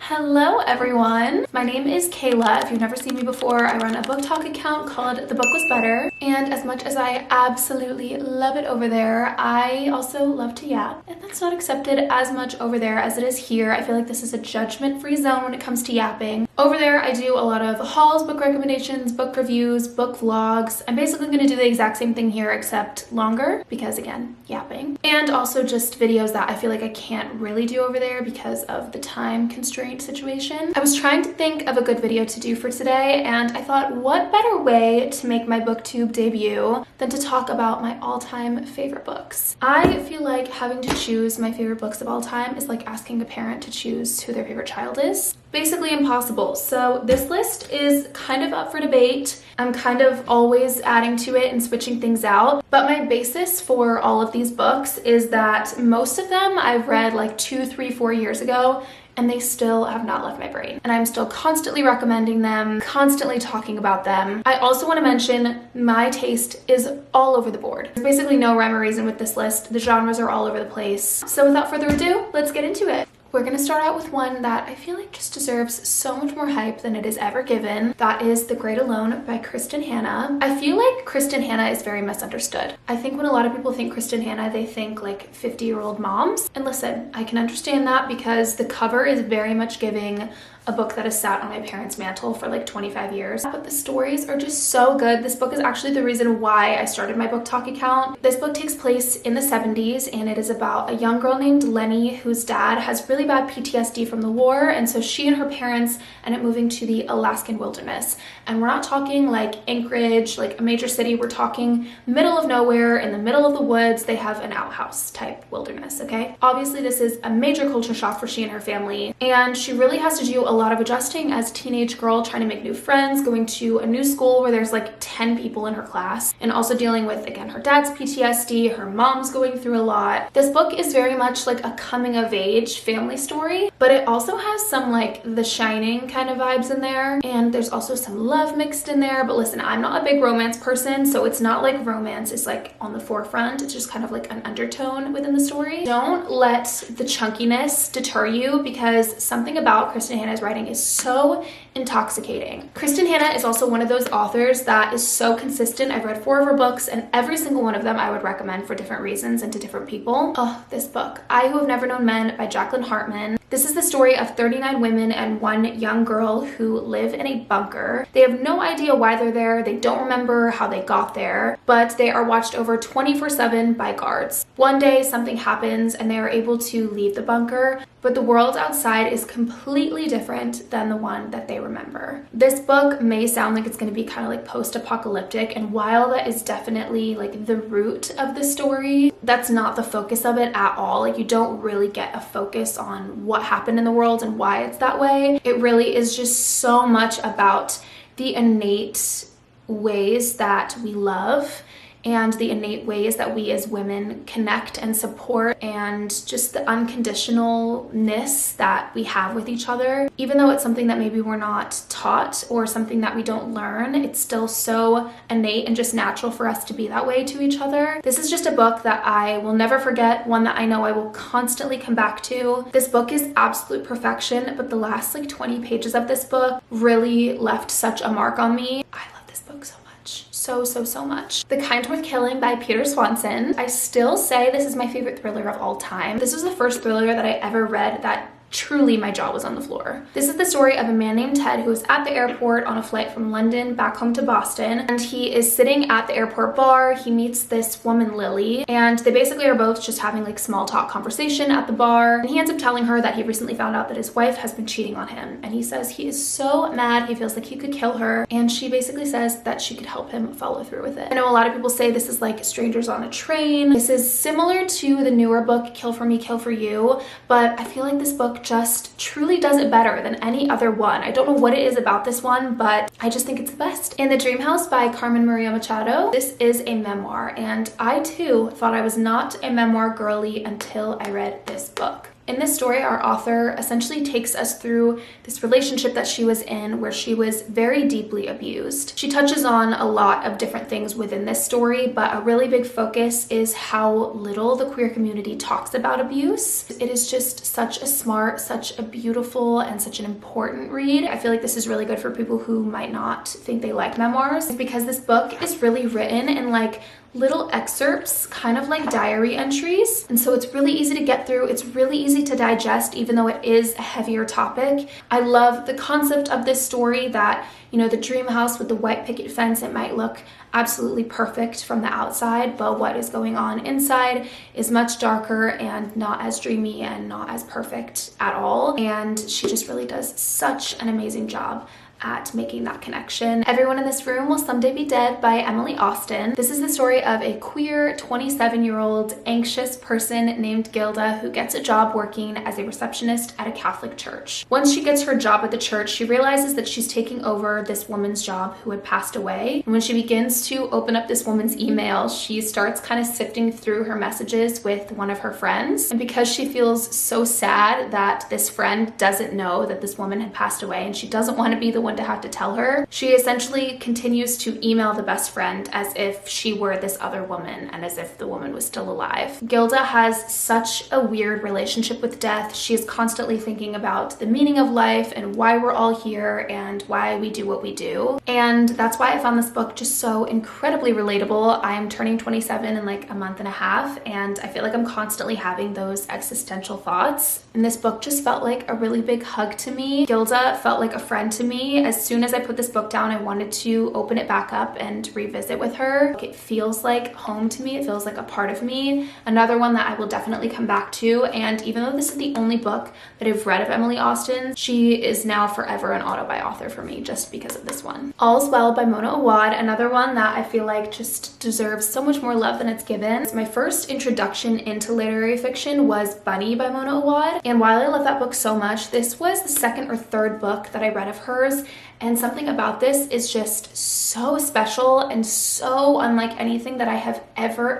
Hello everyone, my name is Kayla. If you've never seen me before, I run a book talk account called The Book Was Better, and as much as I absolutely love it over there, I also love to yap, and that's not accepted as much over there as it is here. I feel like this is a judgment-free zone when it comes to yapping. Over there I do a lot of hauls, book recommendations, book reviews, book vlogs. I'm basically going to do the exact same thing here except longer because again, yapping, and also just videos that I feel like I can't really do over there because of the time constraint situation. I was trying to think of a good video to do for today, and I thought, what better way to make my booktube debut than to talk about my all-time favorite books. I feel like having to choose my favorite books of all time is like asking a parent to choose who their favorite child is. Basically impossible. So this list is kind of up for debate. I'm kind of always adding to it and switching things out, but my basis for all of these books is that most of them I've read like 2, 3, 4 years ago, and they still have not left my brain. And I'm still constantly recommending them, constantly talking about them. I also want to mention my taste is all over the board. There's basically no rhyme or reason with this list. The genres are all over the place. So without further ado, let's get into it. We're gonna start out with one that I feel like just deserves so much more hype than it is ever given. That is The Great Alone by Kristen Hanna. I feel like Kristen Hanna is very misunderstood. I think when a lot of people think Kristen Hanna, they think like 50-year-old moms. And listen, I can understand that because the cover is very much giving a book that has sat on my parents' mantle for like 25 years. But the stories are just so good. This book is actually the reason why I started my book talk account. This book takes place in the 70s, and it is about a young girl named Lenny whose dad has really bad PTSD from the war, and so she and her parents end up moving to the Alaskan wilderness. And we're not talking like Anchorage, like a major city. We're talking middle of nowhere, in the middle of the woods. They have an outhouse type wilderness, okay? Obviously this is a major culture shock for she and her family, and she really has to do a lot of adjusting as a teenage girl, trying to make new friends, going to a new school where there's like 10 people in her class, and also dealing with, again, her dad's PTSD, her mom's going through a lot. This book is very much like a coming of age family story, but it also has some like The Shining kind of vibes in there, and there's also some love mixed in there. But listen, I'm not a big romance person, so it's not like romance is like on the forefront. It's just kind of like an undertone within the story. Don't let the chunkiness deter you, because something about Kristen Hanna's writing is so intoxicating. Kristen Hanna is also one of those authors that is so consistent. I've read 4 of her books, and every single one of them I would recommend for different reasons and to different people. Oh, this book, I Who Have Never Known Men by Jacqueline Hartman. This is the story of 39 women and one young girl who live in a bunker. They have no idea why they're there. They don't remember how they got there, but they are watched over 24/7 by guards. One day something happens and they are able to leave the bunker, but the world outside is completely different than the one that they remember. This book may sound like it's going to be kind of like post-apocalyptic, and while that is definitely like the root of the story, that's not the focus of it at all. Like, you don't really get a focus on what happened in the world and why it's that way. It really is just so much about the innate ways that we love and the innate ways that we as women connect and support, and just the unconditionalness that we have with each other. Even though it's something that maybe we're not taught or something that we don't learn, it's still so innate and just natural for us to be that way to each other. This is just a book that I will never forget, one that I know I will constantly come back to. This book is absolute perfection, but the last like 20 pages of this book really left such a mark on me. I love this book so much. So much. The Kind Worth Killing by Peter Swanson. I still say this is my favorite thriller of all time. This was the first thriller that I ever read that truly my jaw was on the floor. This is the story of a man named Ted who is at the airport on a flight from London back home to Boston, and he is sitting at the airport bar. He meets this woman, Lily, and they basically are both just having like small talk conversation at the bar, and he ends up telling her that he recently found out that his wife has been cheating on him, and he says he is so mad, he feels like he could kill her, and she basically says that she could help him follow through with it. I know a lot of people say this is like Strangers on a Train. This is similar to the newer book Kill for Me, Kill for You, but I feel like this book just truly does it better than any other one. I don't know what it is about this one, but I just think it's the best. In the Dream House by Carmen Maria Machado. This is a memoir, and I too thought I was not a memoir girly until I read this book. In this story, our author essentially takes us through this relationship that she was in where she was very deeply abused. She touches on a lot of different things within this story, but a really big focus is how little the queer community talks about abuse. It is just such a smart, such a beautiful, and such an important read. I feel like this is really good for people who might not think they like memoirs, because this book is really written in like little excerpts, kind of like diary entries. And so it's really easy to get through. It's really easy to digest, even though it is a heavier topic. I love the concept of this story that, you know, the dream house with the white picket fence, it might look absolutely perfect from the outside, but what is going on inside is much darker and not as dreamy and not as perfect at all. And she just really does such an amazing job at making that connection. Everyone in This Room Will Someday Be Dead by Emily Austen. This is the story of a queer 27-year-old anxious person named Gilda who gets a job working as a receptionist at a Catholic church. Once she gets her job at the church, she realizes that she's taking over this woman's job who had passed away. And when she begins to open up this woman's email, she starts kind of sifting through her messages with one of her friends. And because she feels so sad that this friend doesn't know that this woman had passed away and she doesn't want to be the one to have to tell her, she essentially continues to email the best friend as if she were this other woman and as if the woman was still alive. Gilda has such a weird relationship with death. She is constantly thinking about the meaning of life and why we're all here and why we do what we do. And that's why I found this book just so incredibly relatable. I am turning 27 in like a month and a half, and I feel like I'm constantly having those existential thoughts. And this book just felt like a really big hug to me. Gilda felt like a friend to me. As soon as I put this book down, I wanted to open it back up and revisit with her. It feels like home to me. It feels like a part of me. Another one that I will definitely come back to. And even though this is the only book that I've read of Emily Austen, she is now forever an auto-buy author for me just because of this one. All's Well by Mona Awad, another one that I feel like just deserves so much more love than it's given. My first introduction into literary fiction was Bunny by Mona Awad. And while I love that book so much, this was the second or third book that I read of hers. And something about this is just so special and so unlike anything that I have ever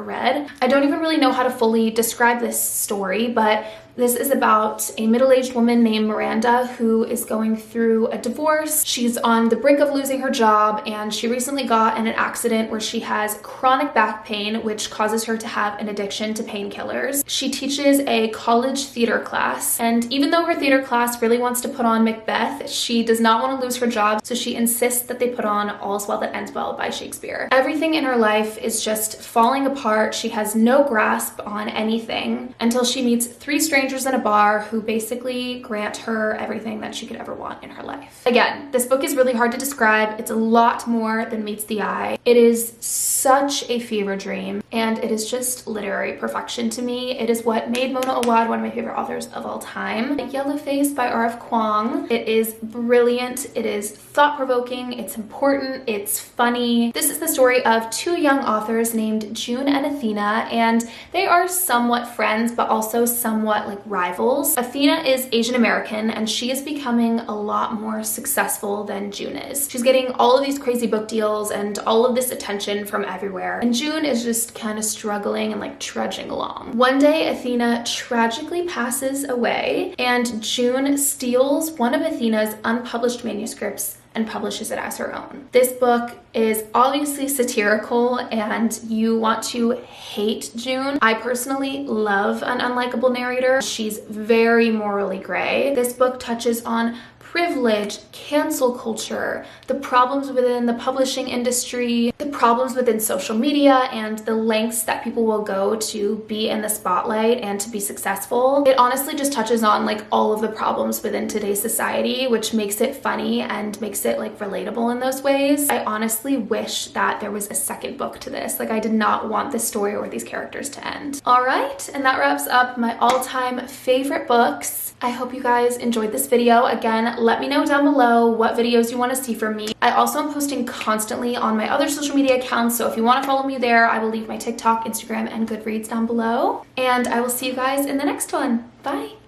read. I don't even really know how to fully describe this story, but this is about a middle-aged woman named Miranda who is going through a divorce. She's on the brink of losing her job, and she recently got in an accident where she has chronic back pain, which causes her to have an addiction to painkillers. She teaches a college theater class, and even though her theater class really wants to put on Macbeth, she does not want to lose her job, so she insists that they put on All's Well That Ends Well by Shakespeare. Everything in her life is just falling apart. She has no grasp on anything until she meets three strangers in a bar who basically grant her everything that she could ever want in her life. Again, this book is really hard to describe. It's a lot more than meets the eye. It is such a fever dream, and it is just literary perfection to me. It is what made Mona Awad one of my favorite authors of all time. Yellowface by R.F. Kuang. It is brilliant. It is thought-provoking. It's important. It's funny. This is the story of two young authors named June and Athena, and they are somewhat friends, but also somewhat like rivals. Athena is Asian American, and she is becoming a lot more successful than June is. She's getting all of these crazy book deals and all of this attention from everywhere, and June is just kind of struggling and like trudging along. One day, Athena tragically passes away, and June steals one of Athena's unpublished manuscripts and publishes it as her own. This book is obviously satirical and you want to hate June. I personally love an unlikable narrator. She's very morally gray. This book touches on privilege, cancel culture, the problems within the publishing industry, the problems within social media, and the lengths that people will go to be in the spotlight and to be successful. It honestly just touches on like all of the problems within today's society, which makes it funny and makes it like relatable in those ways. I honestly wish that there was a second book to this. Like I did not want this story or these characters to end. All right, and that wraps up my all-time favorite books. I hope you guys enjoyed this video. Again, let me know down below what videos you want to see from me. I also am posting constantly on my other social media accounts, so if you want to follow me there, I will leave my TikTok, Instagram, and Goodreads down below. And I will see you guys in the next one. Bye!